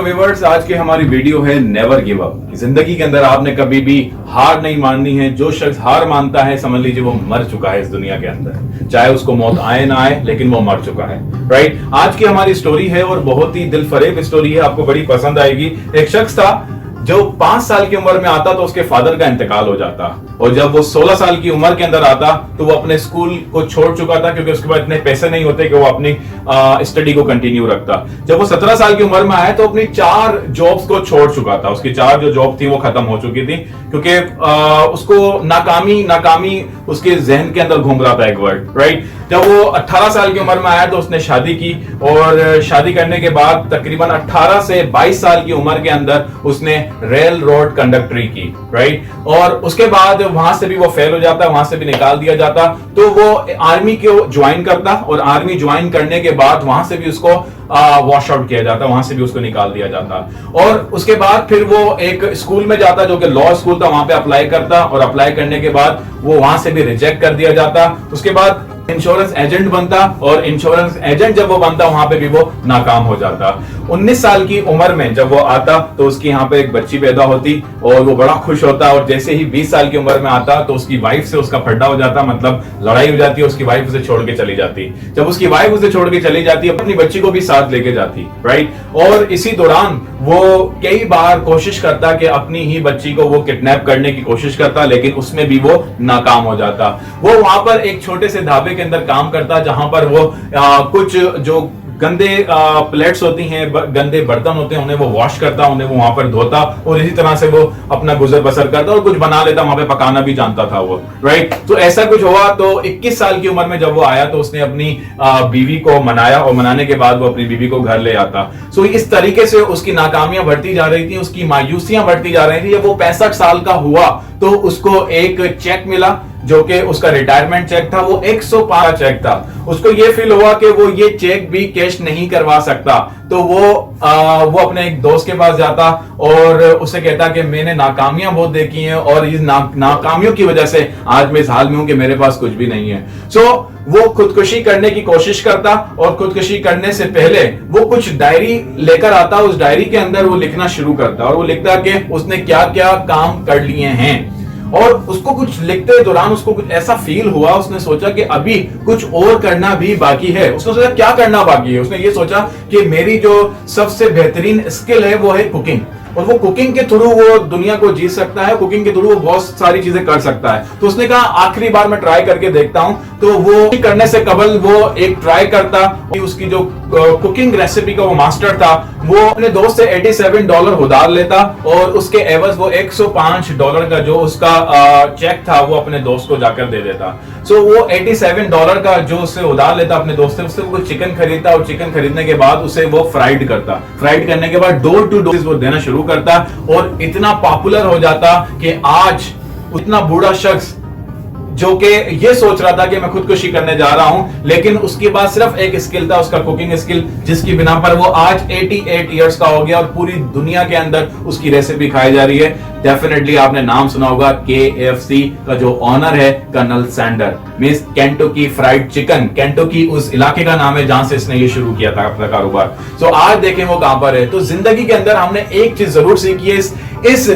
Welcome viewers. आज की हमारी वीडियो है नेवर गिव अप। जिंदगी के अंदर आपने कभी भी हार नहीं माननी है। जो शख्स हार मानता है समझ लीजिए वो मर चुका है इस दुनिया के अंदर, चाहे उसको मौत आए ना आए, लेकिन वो मर चुका है। राइट, आज की हमारी स्टोरी है और बहुत ही दिल फरेब स्टोरी है, आपको बड़ी पसंद आएगी। एक शख्स था जो 5 साल की उम्र में आता तो उसके फादर का इंतकाल हो जाता, और जब वो 16 साल की उम्र के अंदर आता तो वो अपने स्कूल को छोड़ चुका था, क्योंकि उसके पास इतने पैसे नहीं होते कि वो अपनी स्टडी को कंटिन्यू रखता। जब वो 17 साल की उम्र में आया तो अपनी 4 जॉब्स को छोड़ चुका था। उसकी 4 जो जॉब थी वो खत्म हो चुकी थी, क्योंकि उसको नाकामी उसके जहन के अंदर घूम रहा था एक वर्ड। राइट, जब वो 18 साल की उम्र में आया तो उसने शादी की, और शादी करने के बाद तकरीबन 18 से 22 साल की उम्र के अंदर उसने रेल रोड कंडक्टरी की। राइट, और उसके बाद वहां से भी वो फेल हो जाता, वहां से भी निकाल दिया जाता, तो वो आर्मी को ज्वाइन करता, और आर्मी ज्वाइन करने के बाद वहां से भी उसको वॉश आउट किया जाता, वहां से भी उसको निकाल दिया जाता। और उसके बाद फिर वो एक स्कूल में जाता जो कि लॉ स्कूल था, वहां पे अप्लाई करता, और अप्लाई करने के बाद वो वहां से भी रिजेक्ट कर दिया जाता। उसके बाद इंश्योरेंस एजेंट बनता, और इंश्योरेंस एजेंट जब वो बनता वहां पे भी वो नाकाम हो जाता। 19 साल की उम्र में जब वो आता तो उसकी यहाँ पे एक बच्ची पैदा होती, और वो बड़ा खुश होता। और जैसे ही 20 साल की उम्र में आता तो उसकी वाइफ से उसका फड्डा हो जाता, मतलब लड़ाई हो जाती है, उसकी वाइफ उसे छोड़ के चली जाती। जब उसकी वाइफ उसे छोड़ के चली जाती, अपनी बच्ची को भी साथ लेके जाती। राइट, और इसी दौरान वो कई बार कोशिश करता कि अपनी ही बच्ची को वो किडनैप करने की कोशिश करता, लेकिन उसमें भी वो नाकाम हो जाता। वो वहां पर एक छोटे से ढाबे के अंदर काम करता, जहां पर वो कुछ जो गंदे प्लेट्स होती हैं, गंदे बर्तन होते हैं, उन्हें वो वॉश करता, उन्हें वो वहां पर धोता, और इसी तरह से वो अपना गुजर बसर करता, और कुछ बना लेता, वहां पे पकाना भी जानता था वो। राइट, तो ऐसा कुछ हुआ। तो 21 साल की उम्र में जब वो आया तो उसने अपनी बीवी को मनाया, और मनाने के बाद वो अपनी बीवी को घर ले आता। सो इस तरीके से उसकी नाकामियां बढ़ती जा रही थी, उसकी मायूसियां बढ़ती जा रही थी। जब वो 65 साल का हुआ तो उसको एक चेक मिला, जो कि उसका रिटायरमेंट चेक था। वो 105 चेक था। उसको ये फील हुआ कि वो ये चेक भी कैश नहीं करवा सकता, तो वो अपने एक दोस्त के पास जाता और उसे कहता कि मैंने नाकामियां बहुत देखी हैं, और इस नाकामियों की वजह से आज मैं इस हाल में हूं कि मेरे पास कुछ भी नहीं है। सो वो खुदकुशी करने की कोशिश करता, और खुदकुशी करने से पहले वो कुछ डायरी लेकर आता। उस डायरी के अंदर वो लिखना शुरू करता, और वो लिखता कि उसने क्या क्या काम कर लिए हैं। और उसको कुछ लिखते दौरान उसको कुछ ऐसा फील हुआ, उसने सोचा कि अभी कुछ और करना भी बाकी है। उसने सोचा क्या करना बाकी है। उसने ये सोचा कि मेरी जो सबसे बेहतरीन स्किल है वो है कुकिंग, और वो कुकिंग के थ्रू वो दुनिया को जीत सकता है, कुकिंग के थ्रू वो बहुत सारी चीजें कर सकता है। तो उसने कहा आखिरी बार मैं ट्राई करके देखता हूं। तो वो करने से कबल वो एक ट्राई करता, उसकी जो कुकिंग रेसिपी का वो मास्टर था, वो अपने दोस्त से $87 उधार लेता, और उसके एवज वो $105 का जो उसका चेक था वो अपने दोस्त को जाकर दे देता। सो वो $87 का जो उससे उधार लेता अपने दोस्त से, उससे वो चिकन खरीदता, और चिकन खरीदने के बाद उसे वो फ्राइड करता। फ्राइड करने के बाद डोर टू डोर वो देना शुरू करता, और इतना पॉपुलर हो जाता कि आज उतना बूढ़ा शख्स जो कि ये सोच रहा था कि मैं खुदकुशी करने जा रहा हूं, लेकिन उसके पास सिर्फ एक स्किल था, उसका कुकिंग स्किल, जिसकी बिना पर वो आज 88 इयर्स का हो गया, और पूरी दुनिया के अंदर उसकी रेसिपी खाई जा रही है। डेफिनेटली आपने नाम सुना होगा, KFC का जो ऑनर है colonel Sander, means Kentucky fried chicken. Kentucky उस इलाके का नाम है जहां से इसने ये शुरू किया था अपना कारोबार। सो आज देखें वो कहां पर है। तो जिंदगी के अंदर हमने एक चीज जरूर सीखी है, इस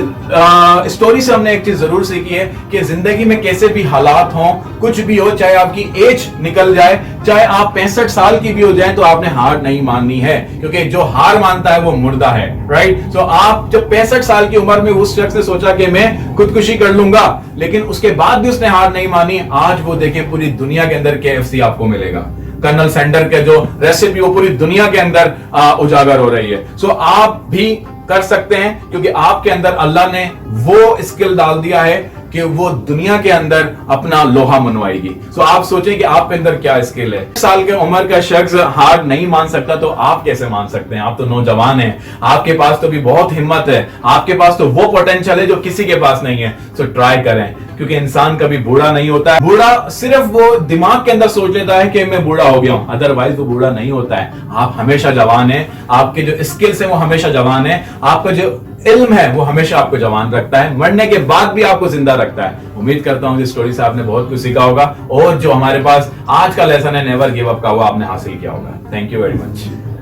स्टोरी से हमने एक चीज जरूर सीखी है कि जिंदगी में कैसे भी हालात हों, कुछ भी हो, चाहे आपकी एज निकल जाए, चाहे आप 65 साल की भी हो जाए, तो आपने हार नहीं माननी है, क्योंकि जो हार मानता है वो मुर्दा है। राइट, तो आप जब 65 साल की उम्र में उस शख्स ने सोचा कि मैं खुदकुशी कर लूंगा, लेकिन उसके बाद भी उसने हार नहीं मानी। आज वो देखें पूरी दुनिया के अंदर KFC आपको मिलेगा। कर्नल सैंडर के जो रेसिपी वो पूरी दुनिया के अंदर उजागर हो रही है। सो आप भी कर सकते हैं, क्योंकि आपके अंदर अल्लाह ने वो स्किल डाल दिया है कि वो दुनिया के अंदर अपना लोहा मनवाएगी। सो आप सोचें कि आपके अंदर क्या स्किल है। 1 साल के उम्र का शख्स हार नहीं मान सकता, तो आप कैसे मान सकते हैं? आप तो नौजवान हैं, आपके पास तो भी बहुत हिम्मत है, आपके पास तो वो पोटेंशियल है जो किसी के पास नहीं है। सो ट्राई करें, क्योंकि इंसान कभी बूढ़ा नहीं होता है। बूढ़ा सिर्फ वो दिमाग के अंदर सोच लेता है कि मैं बूढ़ा हो गया हूं, अदरवाइज वो बूढ़ा नहीं होता है। आप हमेशा जवान हैं, आपके जो स्किल्स हैं वो हमेशा जवान है, आपका जो इल्म है वो हमेशा आपको जवान रखता है, मरने के बाद भी आपको जिंदा रखता है। उम्मीद करता हूं इस स्टोरी से आपने बहुत कुछ सीखा होगा, और जो हमारे पास आज का लेसन है नेवर गिव अप का, वो आपने हासिल किया होगा। Thank you very much.